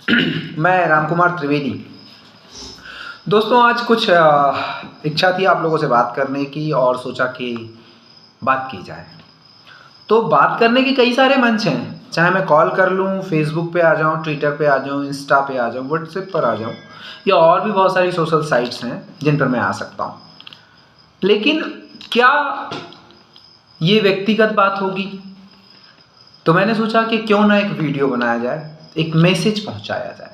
मैं रामकुमार त्रिवेदी। दोस्तों, आज कुछ इच्छा थी आप लोगों से बात करने की और सोचा कि बात की जाए। तो बात करने के कई सारे मंच हैं, चाहे मैं कॉल कर लूँ, फेसबुक पे आ जाऊँ, ट्विटर पे आ जाऊँ, इंस्टा पे आ जाऊँ, व्हाट्सएप पर आ जाऊँ, या और भी बहुत सारी सोशल साइट्स हैं जिन पर मैं आ सकता हूँ। लेकिन क्या ये व्यक्तिगत बात होगी? तो मैंने सोचा कि क्यों ना एक वीडियो बनाया जाए, एक मैसेज पहुंचाया जाए।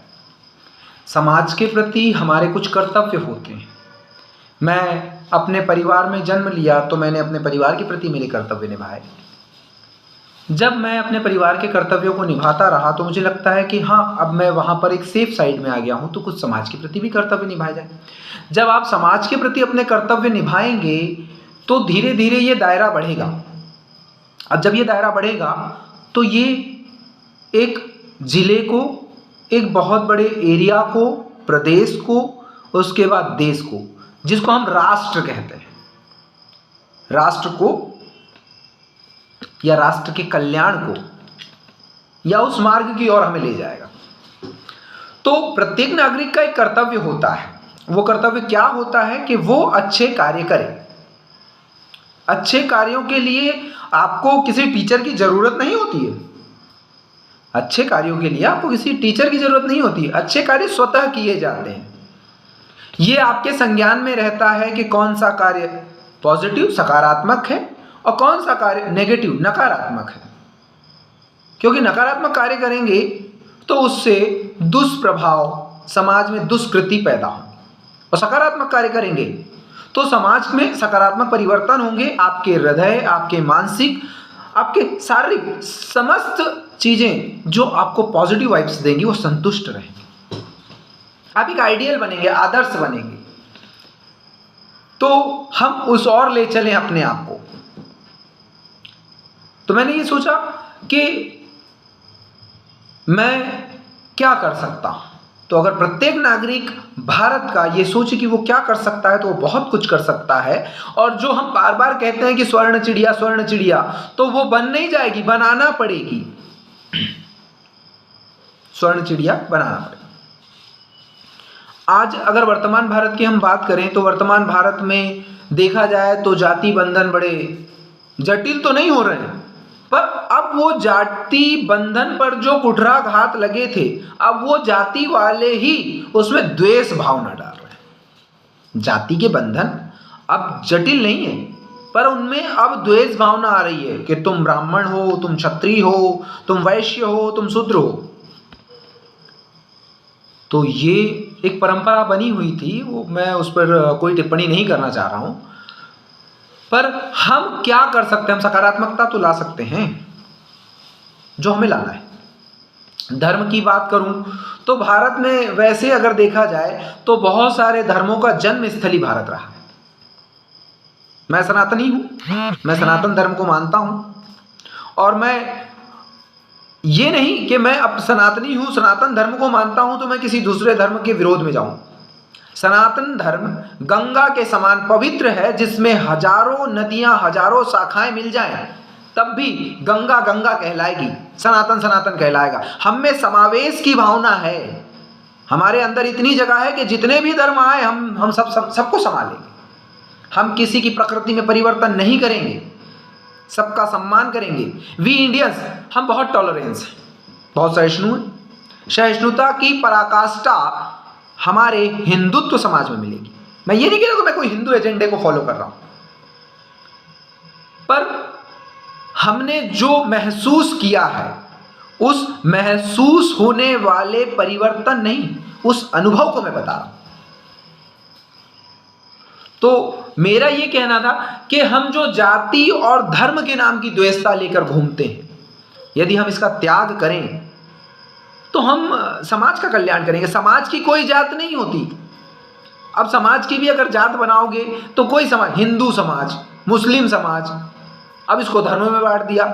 समाज के प्रति हमारे कुछ कर्तव्य होते हैं। मैं अपने परिवार में जन्म लिया तो मैंने अपने परिवार के प्रति मेरे कर्तव्य निभाए। जब मैं अपने परिवार के कर्तव्यों को निभाता रहा तो मुझे लगता है कि हाँ, अब मैं वहाँ पर एक सेफ साइड में आ गया हूँ, तो कुछ समाज के प्रति भी कर्तव्य निभाए जाए। जब आप समाज के प्रति अपने कर्तव्य निभाएंगे तो धीरे धीरे ये दायरा बढ़ेगा। अब जब ये दायरा बढ़ेगा तो ये एक जिले को, एक बहुत बड़े एरिया को, प्रदेश को, उसके बाद देश को, जिसको हम राष्ट्र कहते हैं, राष्ट्र को या राष्ट्र के कल्याण को या उस मार्ग की ओर हमें ले जाएगा। तो प्रत्येक नागरिक का एक कर्तव्य होता है। वो कर्तव्य क्या होता है कि वो अच्छे कार्य करे। अच्छे कार्यों के लिए आपको किसी टीचर की जरूरत नहीं होती है। अच्छे कार्यों के लिए आपको किसी टीचर की जरूरत नहीं होती। अच्छे कार्य स्वतः किए जाते हैं। ये आपके संज्ञान में रहता है कि कौन सा कार्य पॉजिटिव सकारात्मक है और कौन सा कार्य नेगेटिव नकारात्मक है। क्योंकि नकारात्मक कार्य करेंगे तो उससे दुष्प्रभाव, समाज में दुष्कृति पैदा होंगे, और सकारात्मक कार्य करेंगे तो समाज में सकारात्मक परिवर्तन होंगे। आपके हृदय, आपके मानसिक, आपके शारीरिक समस्त चीजें जो आपको पॉजिटिव वाइब्स देंगी वो संतुष्ट रहेंगी। आप एक आइडियल बनेंगे, आदर्श बनेंगे। तो हम उस ओर ले चलें अपने आप को। तो मैंने ये सोचा कि मैं क्या कर सकता हूं। तो अगर प्रत्येक नागरिक भारत का ये सोचे कि वो क्या कर सकता है तो वो बहुत कुछ कर सकता है। और जो हम बार बार कहते हैं कि स्वर्ण चिड़िया, तो वो बन नहीं जाएगी, बनाना पड़ेगी। स्वर्ण चिड़िया बनाना पड़ेगा। आज अगर वर्तमान भारत की हम बात करें तो वर्तमान भारत में देखा जाए तो जाति बंधन बड़े जटिल तो नहीं हो रहे हैं, पर अब वो जाति बंधन पर जो कुठाराघात लगे थे, अब वो जाति वाले ही उसमें द्वेष भावना डाल रहे हैं। जाति के बंधन अब जटिल नहीं है, पर उनमें अब द्वेष भावना आ रही है कि तुम ब्राह्मण हो, तुम क्षत्रिय हो, तुम वैश्य हो, तुम शूद्र हो। तो ये एक परंपरा बनी हुई थी, वो मैं उस पर कोई टिप्पणी नहीं करना चाह रहा हूं। पर हम क्या कर सकते हैं? हम सकारात्मकता तो ला सकते हैं जो हमें लाना है। धर्म की बात करूं तो भारत में वैसे अगर देखा जाए तो बहुत सारे धर्मों का जन्म स्थली भारत रहा है। मैं सनातनी हूं, मैं सनातन धर्म को मानता हूं, और मैं ये नहीं कि मैं अब सनातनी हूं, सनातन धर्म को मानता हूं तो मैं किसी दूसरे धर्म के विरोध में जाऊं। सनातन धर्म गंगा के समान पवित्र है, जिसमें हजारों नदियां, हजारों शाखाएं मिल जाएं, तब भी गंगा गंगा कहलाएगी, सनातन सनातन कहलाएगा। हम में समावेश की भावना है। हमारे अंदर इतनी जगह है कि जितने भी धर्म आए हम सबको संभालेंगे। हम किसी की प्रकृति में परिवर्तन नहीं करेंगे, सबका सम्मान करेंगे। वी इंडियंस, हम बहुत टॉलरेंस हैं, बहुत सहिष्णु हैं। सहिष्णुता की पराकाष्ठा हमारे हिंदुत्व समाज में मिलेगी। मैं ये नहीं कह रहा कि मैं कोई हिंदू एजेंडे को फॉलो कर रहा हूं, पर हमने जो महसूस किया है उस महसूस होने वाले परिवर्तन नहीं, उस अनुभव को मैं बता रहा हूं। तो मेरा ये कहना था कि हम जो जाति और धर्म के नाम की द्वेषता लेकर घूमते हैं, यदि हम इसका त्याग करें तो हम समाज का कल्याण करेंगे। समाज की कोई जात नहीं होती। अब समाज की भी अगर जात बनाओगे तो कोई समाज, हिंदू समाज, मुस्लिम समाज, अब इसको धर्मों में बांट दिया।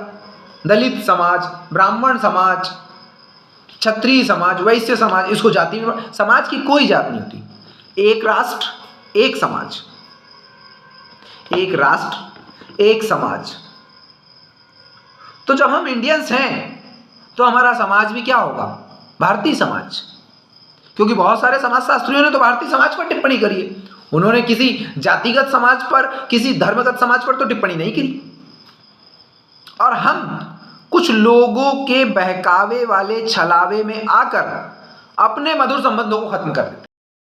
दलित समाज, ब्राह्मण समाज, क्षत्रिय समाज, वैश्य समाज, इसको जाति में। समाज की कोई जात नहीं होती। एक राष्ट्र, एक समाज, एक राष्ट्र, एक समाज। तो जब हम इंडियंस हैं तो हमारा समाज भी क्या होगा? भारतीय समाज, क्योंकि बहुत सारे समाजशास्त्रियों ने तो भारतीय समाज पर टिप्पणी करी है, उन्होंने किसी जातिगत समाज पर, किसी धर्मगत समाज पर तो टिप्पणी नहीं करी। और हम कुछ लोगों के बहकावे वाले छलावे में आकर अपने मधुर संबंधों को खत्म कर देते हैं।